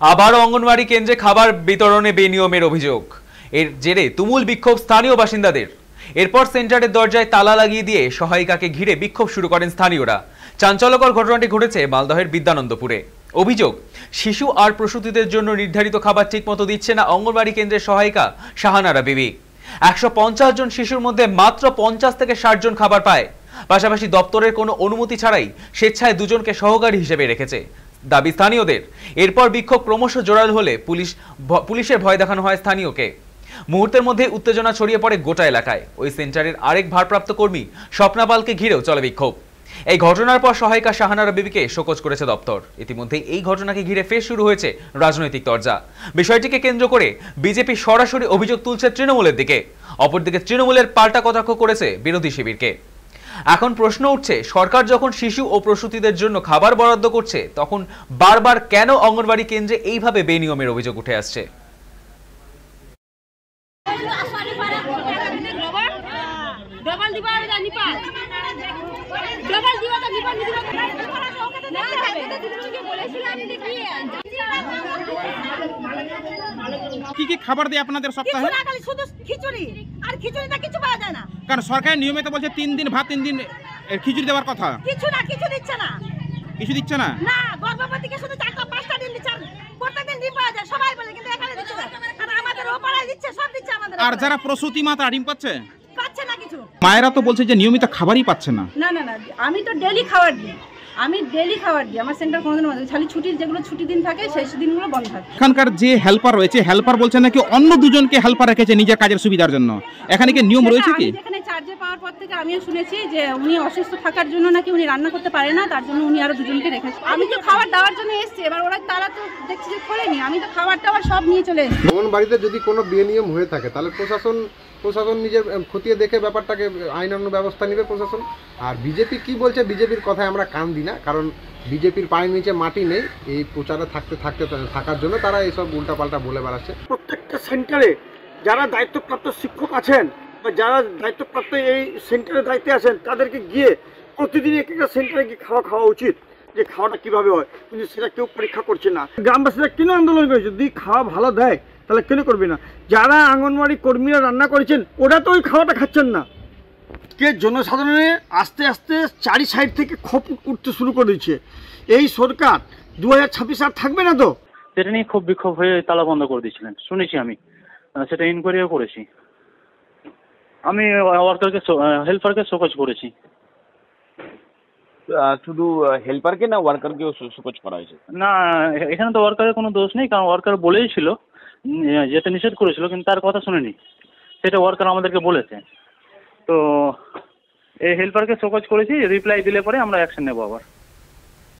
আবারও অঙ্গনওয়াড়ি কেন্দ্রে খাবার বিতরণে বেনিয়মের অভিযোগ। এর জেরে তুমুল বিক্ষোভ স্থানীয় বাসিন্দাদের। এরপর সেন্টারের দরজায় তালা লাগিয়ে দিয়ে সহায়িকাকে ঘিরে বিক্ষোভ শুরু করেন স্থানীয়রা। চাঞ্চল্যকর ঘটনাটি ঘটেছে মালদহের বিদ্যানন্দপুরে। অভিযোগ, শিশু আর প্রসূতিদের জন্য নির্ধারিত খাবার ঠিকমতো দিচ্ছে না অঙ্গনওয়াড়ি কেন্দ্রের সহায়িকা শাহানারা বিবি। 150 জন শিশুর মধ্যে মাত্র 50 থেকে 60 জন খাবার পায়। পাশাপাশি দপ্তরের কোনো অনুমতি ছাড়াই স্বেচ্ছায় দুজনকে সহকারী হিসেবে রেখেছে দাবি স্থানীয়দের। এরপর বিক্ষোভ ক্রমশ জোরাল হলে পুলিশের ভয় দেখানো হয় স্থানীয়কে। মুহূর্তের মধ্যে উত্তেজনা ছড়িয়ে পড়ে গোটা এলাকায়। ওই সেন্টারের আরেক ভারপ্রাপ্ত কর্মী স্বপ্নাপালকে ঘিরেও চলে বিক্ষোভ। এই ঘটনার পর সহায়িকা শাহানারা বিবিকে শোকজ করেছে দপ্তর। ইতিমধ্যে এই ঘটনাকে ঘিরে ফের শুরু হয়েছে রাজনৈতিক তরজা। বিষয়টিকে কেন্দ্র করে বিজেপি সরাসরি অভিযোগ তুলছে তৃণমূলের দিকে। অপরদিকে তৃণমূলের পাল্টা কটাক্ষ করেছে বিরোধী শিবিরকে। এখন প্রশ্ন উঠছে, সরকার যখন শিশু ও প্রসূতিদের জন্য খাবার বরাদ্দ করছে, তখন বারবার কেন অঙ্গনওয়াড়ি কেন্দ্রে এইভাবে বেনিয়মের অভিযোগ উঠে আসছে? কি কি খাবার দেয় আপনাদের সপ্তাহে? শুধু খিচুড়ি, আর খিচুড়িটা কিছু পাওয়া যায় না। কারণ সরকার নিয়মিত বলছে 3 দিন ভাত 3 দিন খিচুড়ি দেওয়ার কথা। কিছু দিচ্ছে না। কিছু দিচ্ছে না? না, গর্ভবতীকে শুধু 4-5টা ডিম দিচ্ছে। প্রত্যেকদিন ডিম পাওয়া যায় সবাই বলে, কিন্তু এখানে দিচ্ছে না। আর আমাদের ওপাড়ায় দিচ্ছে, সব দিচ্ছে আমাদের। আর যারা প্রসূতি মা তারা ডিম পাচ্ছে না কিছু। মায়েরা তো বলছে যে নিয়মিত খাবারই পাচ্ছে না। না, আমি তো ডেইলি খাবার দিই। আমার সেন্টার কোনোদিন বন্ধ, খালি ছুটির যেগুলো ছুটি দিন থাকে সেই দিনগুলো বন্ধ থাকে। এখানকার যে হেল্পার রয়েছে, হেল্পার বলছে নাকি অন্য দুজনকে হেল্পার রেখেছে নিজের কাজের সুবিধার জন্য। এখানে কি নিয়ম রয়েছে কি? এখানে চার্জে পাওয়ার পর থেকে আমিও শুনেছি যে উনি অসুস্থ থাকার জন্য নাকি উনি রান্না করতে পারে না, তার জন্য উনি আরো দুজনকে রেখেছে। আমি তো খাবার দেওয়ার জন্য এসেছি, এবার তারা তো দেখছি যে খোলেনি। আমি তো খাবার টাবার সব নিয়ে চলে এসেছি। অঙ্গনবাড়িতে যদি কোনো বেনিয়ম হয়ে থাকে তাহলে প্রশাসন নিজের খতিয়ে দেখে ব্যাপারটাকে আইনানুগ ব্যবস্থা নেবে প্রশাসন। আর বিজেপি কি বলছে, বিজেপির কথায় আমরা কান দিই না, কারণ বিজেপির পায়ের নিচে মাটি নেই। এই প্রচারে থাকার জন্য তারা এইসব উল্টাপাল্টা বলে বেড়াচ্ছে। প্রত্যেকটা সেন্টারে যারা দায়িত্বপ্রাপ্ত শিক্ষক আছেন বা যারা দায়িত্বপ্রাপ্ত এই সেন্টারের দায়িত্বে আছেন, তাদেরকে গিয়ে প্রতিদিন একটা সেন্টারে গিয়ে খাওয়া উচিত, যে খাওয়াটা কীভাবে হয়, কিন্তু সেটা কেউ পরীক্ষা করছে না। গ্রামবাসীরা কেন আন্দোলন করেছে? যদি খাওয়া ভালো দেয় তাহলে কেন করবে না? যারা আঙ্গনওয়াড়ি কর্মীরা রান্না করেছেন ওরা তো ওই খাওয়াটা খাচ্ছেন না। কে জনসাধারণের আস্তে আস্তে চারি সাইড থেকে ক্ষোভ উঠতে শুরু করে দিচ্ছে। এই সরকার 2026 আর থাকবে না তো? সেটা নিয়ে খুব বিক্ষোভ হয়ে তালা বন্ধ করে দিয়েছিলেন শুনেছি। আমি সেটা ইনকোয়ারিও করেছি। আমি হেল্পারকে শোকজ করেছি। শুধু হেল্পারকে না ওয়ার্কারকেও শোকজ করা হয়েছে? না, এখানে তো ওয়ার্কারের কোনো দোষ নেই, কারণ ওয়ার্কার বলেই ছিল, যেতে নিষেধ করেছিল, কিন্তু তার কথা শুনেনি। সেটা ওয়ার্কার আমাদেরকে বলেছে। তো এই হেল্পারকে শোকজ করেছি, রিপ্লাই দিলে পরে আমরা অ্যাকশন নেবো আবার।